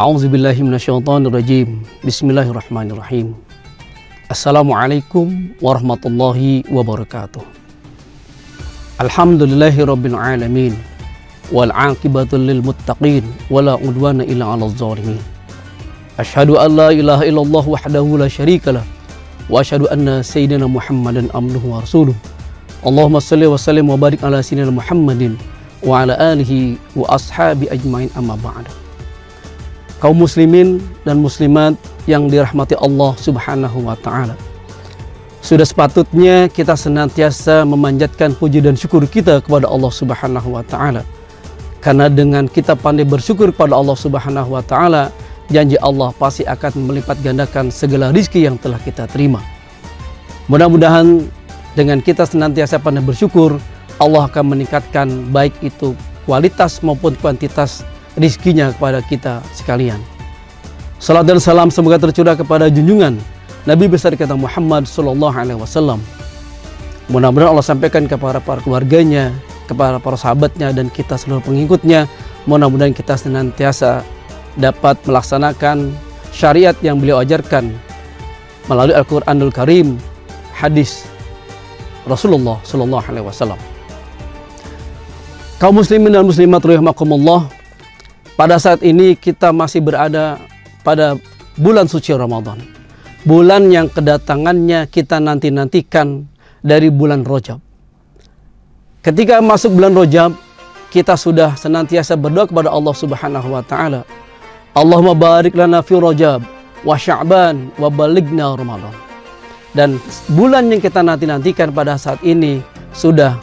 A'udzubillahi minasyaitonirrajim. Bismillahirrahmanirrahim. Assalamualaikum warahmatullahi wabarakatuh. Alhamdulillahi rabbil alamin. Wal aqibatu lil muttaqin wala udwana illa 'alal zalimin. Asyhadu an la ilaha illallah wahdahu la syarikalah wa asyhadu anna sayyidina Muhammadan abduhu wa rasuluh. Allahumma shalli wa sallim wa barik ala sayyidina Muhammadin wa ala alihi wa ashabi ajmain, amma ba'd. Kaum muslimin dan muslimat yang dirahmati Allah Subhanahu wa ta'ala, sudah sepatutnya kita senantiasa memanjatkan puji dan syukur kita kepada Allah Subhanahu wa ta'ala. Karena dengan kita pandai bersyukur kepada Allah Subhanahu wa ta'ala, janji Allah pasti akan melipat gandakan segala rizki yang telah kita terima. Mudah-mudahan dengan kita senantiasa pandai bersyukur, Allah akan meningkatkan baik itu kualitas maupun kuantitas rizkinya kepada kita sekalian. Salat dan salam semoga tercurah kepada junjungan Nabi besar kita Muhammad sallallahu alaihi wasallam. Mudah-mudahan Allah sampaikan kepada para keluarganya, kepada para sahabatnya, dan kita seluruh pengikutnya. Mudah-mudahan kita senantiasa dapat melaksanakan syariat yang beliau ajarkan melalui Al-Quranul Karim, hadis Rasulullah sallallahu alaihi wasallam. Kaum muslimin dan muslimat rahimakumullah, pada saat ini kita masih berada pada bulan suci Ramadan, bulan yang kedatangannya kita nanti-nantikan dari bulan Rajab. Ketika masuk bulan Rajab, kita sudah senantiasa berdoa kepada Allah Subhanahu wa ta'ala, Allahumma barik lana fi Rajab wa Sya'ban wa balighna Ramadan. Dan bulan yang kita nanti-nantikan pada saat ini sudah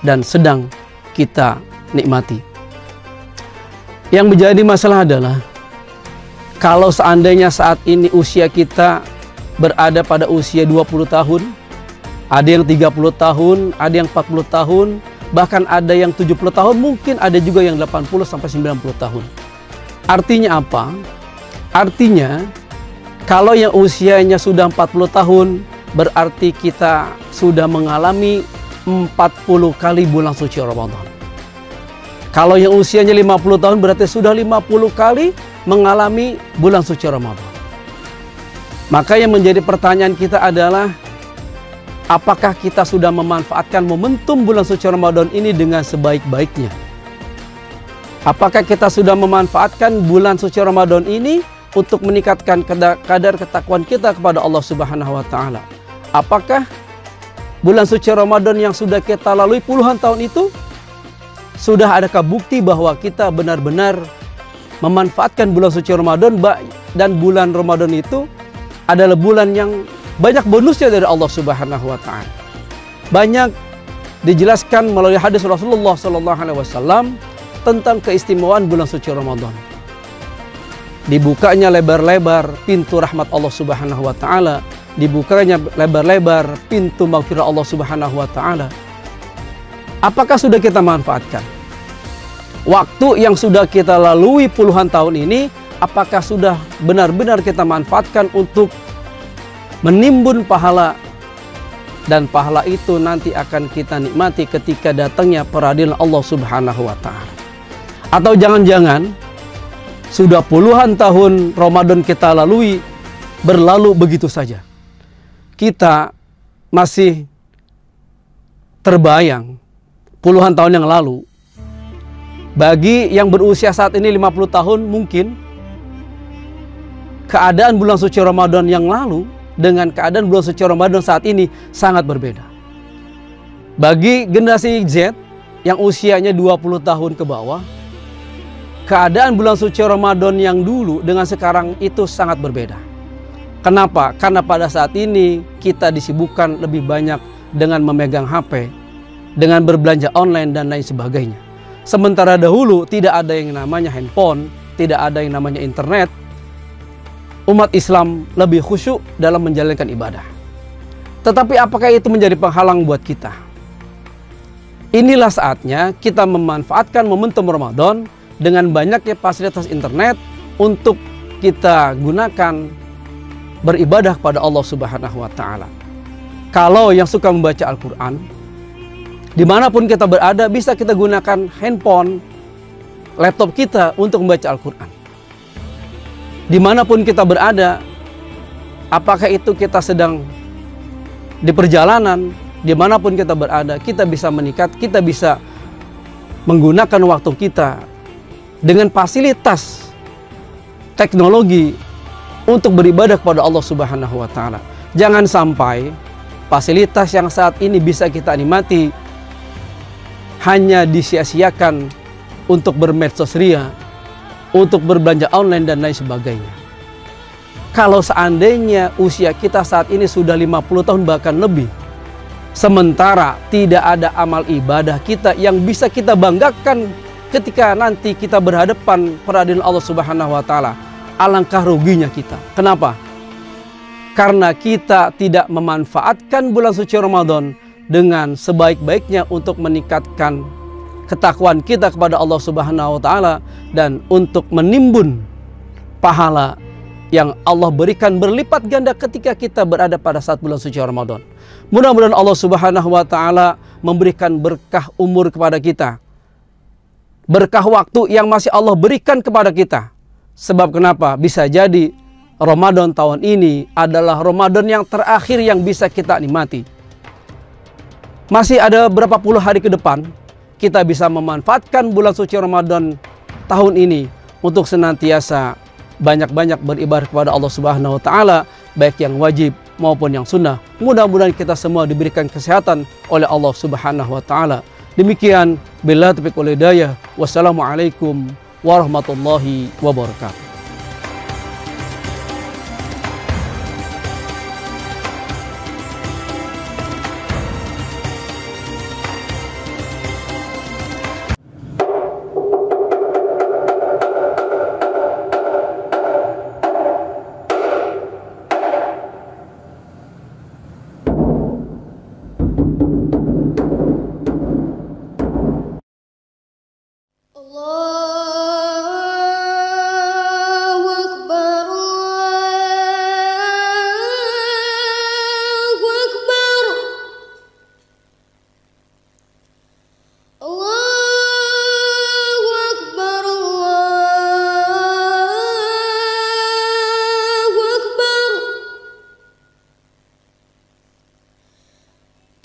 dan sedang kita nikmati. Yang menjadi masalah adalah kalau seandainya saat ini usia kita berada pada usia 20 tahun, ada yang 30 tahun, ada yang 40 tahun, bahkan ada yang 70 tahun, mungkin ada juga yang 80 sampai 90 tahun. Artinya apa? Artinya kalau yang usianya sudah 40 tahun, berarti kita sudah mengalami 40 kali bulan suci Ramadan. Kalau yang usianya 50 tahun berarti sudah 50 kali mengalami bulan suci Ramadan. Maka yang menjadi pertanyaan kita adalah, apakah kita sudah memanfaatkan momentum bulan suci Ramadan ini dengan sebaik-baiknya? Apakah kita sudah memanfaatkan bulan suci Ramadan ini untuk meningkatkan kadar ketakwaan kita kepada Allah Subhanahu wa ta'ala? Apakah bulan suci Ramadan yang sudah kita lalui puluhan tahun itu, sudah adakah bukti bahwa kita benar-benar memanfaatkan bulan suci Ramadan, dan bulan Ramadan itu adalah bulan yang banyak bonusnya dari Allah Subhanahu wa ta'ala. Banyak dijelaskan melalui hadis Rasulullah sallallahu alaihi wasallam tentang keistimewaan bulan suci Ramadan. Dibukanya lebar-lebar pintu rahmat Allah Subhanahu wa ta'ala, dibukanya lebar-lebar pintu maghfirah Allah Subhanahu wa ta'ala. Apakah sudah kita manfaatkan waktu yang sudah kita lalui puluhan tahun ini? Apakah sudah benar-benar kita manfaatkan untuk menimbun pahala, dan pahala itu nanti akan kita nikmati ketika datangnya peradilan Allah Subhanahu wa ta'ala? Atau jangan-jangan sudah puluhan tahun Ramadan kita lalui berlalu begitu saja, kita masih terbayang puluhan tahun yang lalu. Bagi yang berusia saat ini 50 tahun, mungkin keadaan bulan suci Ramadan yang lalu dengan keadaan bulan suci Ramadan saat ini sangat berbeda. Bagi generasi Z yang usianya 20 tahun ke bawah, keadaan bulan suci Ramadan yang dulu dengan sekarang itu sangat berbeda. Kenapa? Karena pada saat ini kita disibukkan lebih banyak dengan memegang HP, dengan berbelanja online dan lain sebagainya. Sementara dahulu tidak ada yang namanya handphone, tidak ada yang namanya internet. Umat Islam lebih khusyuk dalam menjalankan ibadah. Tetapi apakah itu menjadi penghalang buat kita? Inilah saatnya kita memanfaatkan momentum Ramadan dengan banyaknya fasilitas internet untuk kita gunakan beribadah kepada Allah Subhanahu wa ta'ala. Kalau yang suka membaca Al-Quran, dimanapun kita berada, bisa kita gunakan handphone, laptop kita untuk membaca Al-Quran. dimanapun kita berada, apakah itu kita sedang di perjalanan, dimanapun kita berada, kita bisa meningkat, kita bisa menggunakan waktu kita dengan fasilitas teknologi untuk beribadah kepada Allah Subhanahu wa Ta'ala. Jangan sampai fasilitas yang saat ini bisa kita nikmati hanya disia-siakan untuk bermedsos ria, untuk berbelanja online dan lain sebagainya. Kalau seandainya usia kita saat ini sudah 50 tahun bahkan lebih, sementara tidak ada amal ibadah kita yang bisa kita banggakan ketika nanti kita berhadapan peradilan Allah Subhanahu wa Ta'ala, alangkah ruginya kita. Kenapa? Karena kita tidak memanfaatkan bulan suci Ramadan dengan sebaik-baiknya untuk meningkatkan ketakwaan kita kepada Allah Subhanahu wa Ta'ala dan untuk menimbun pahala yang Allah berikan berlipat ganda ketika kita berada pada saat bulan suci Ramadan. Mudah-mudahan Allah Subhanahu wa Ta'ala memberikan berkah umur kepada kita, berkah waktu yang masih Allah berikan kepada kita. Sebab kenapa? Bisa jadi Ramadan tahun ini adalah Ramadan yang terakhir yang bisa kita nikmati. Masih ada berapa puluh hari ke depan kita bisa memanfaatkan bulan suci Ramadan tahun ini untuk senantiasa banyak-banyak beribadah kepada Allah Subhanahu wa Ta'ala, baik yang wajib maupun yang sunnah. Mudah-mudahan kita semua diberikan kesehatan oleh Allah Subhanahu wa Ta'ala. Demikian, billahi taufiq wal hidayah. Wassalamualaikum warahmatullahi wabarakatuh.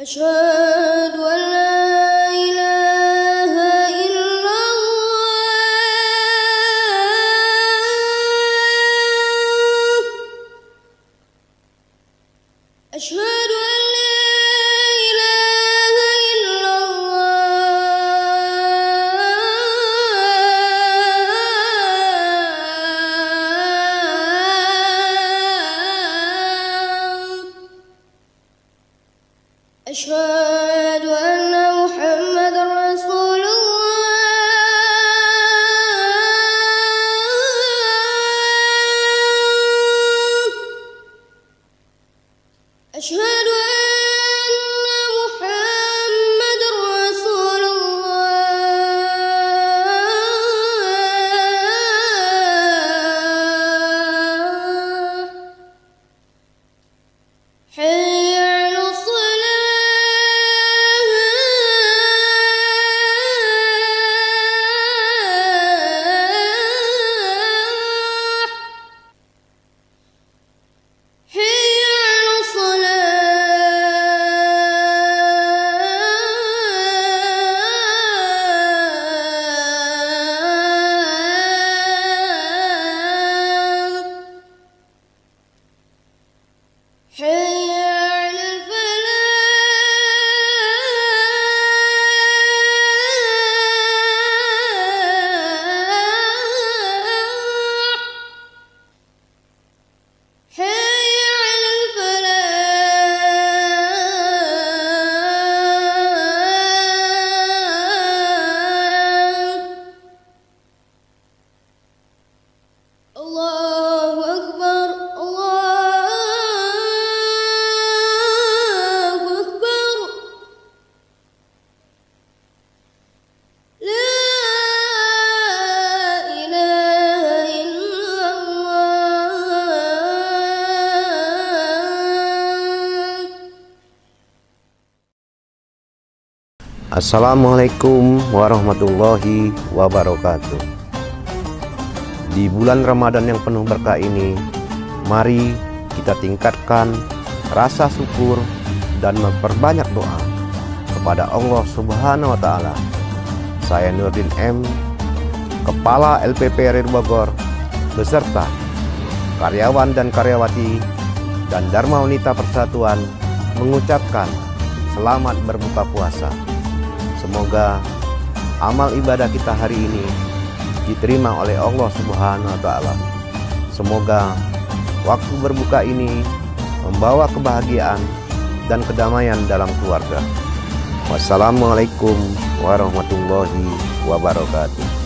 أشهد أن لا إله إلا الله أشهد أن لا إله إلا الله أشهد أن محمد رسول الله أشهد أن محمد رسول الله حي على الصلاة حي على الصلاة حي على الفلاح حي على الفلاح الله أكبر الله أكبر لا إله إلا الله Assalamualaikum warahmatullahi wabarakatuh. Di bulan Ramadan yang penuh berkah ini, mari kita tingkatkan rasa syukur dan memperbanyak doa kepada Allah Subhanahu wa Ta'ala. Saya Nurdin M, Kepala LPP RI Bogor, beserta karyawan dan karyawati dan Dharma Wanita Persatuan mengucapkan selamat berbuka puasa. Semoga amal ibadah kita hari ini diterima oleh Allah Subhanahu wa Ta'ala. Semoga waktu berbuka ini membawa kebahagiaan dan kedamaian dalam keluarga. Wassalamualaikum warahmatullahi wabarakatuh.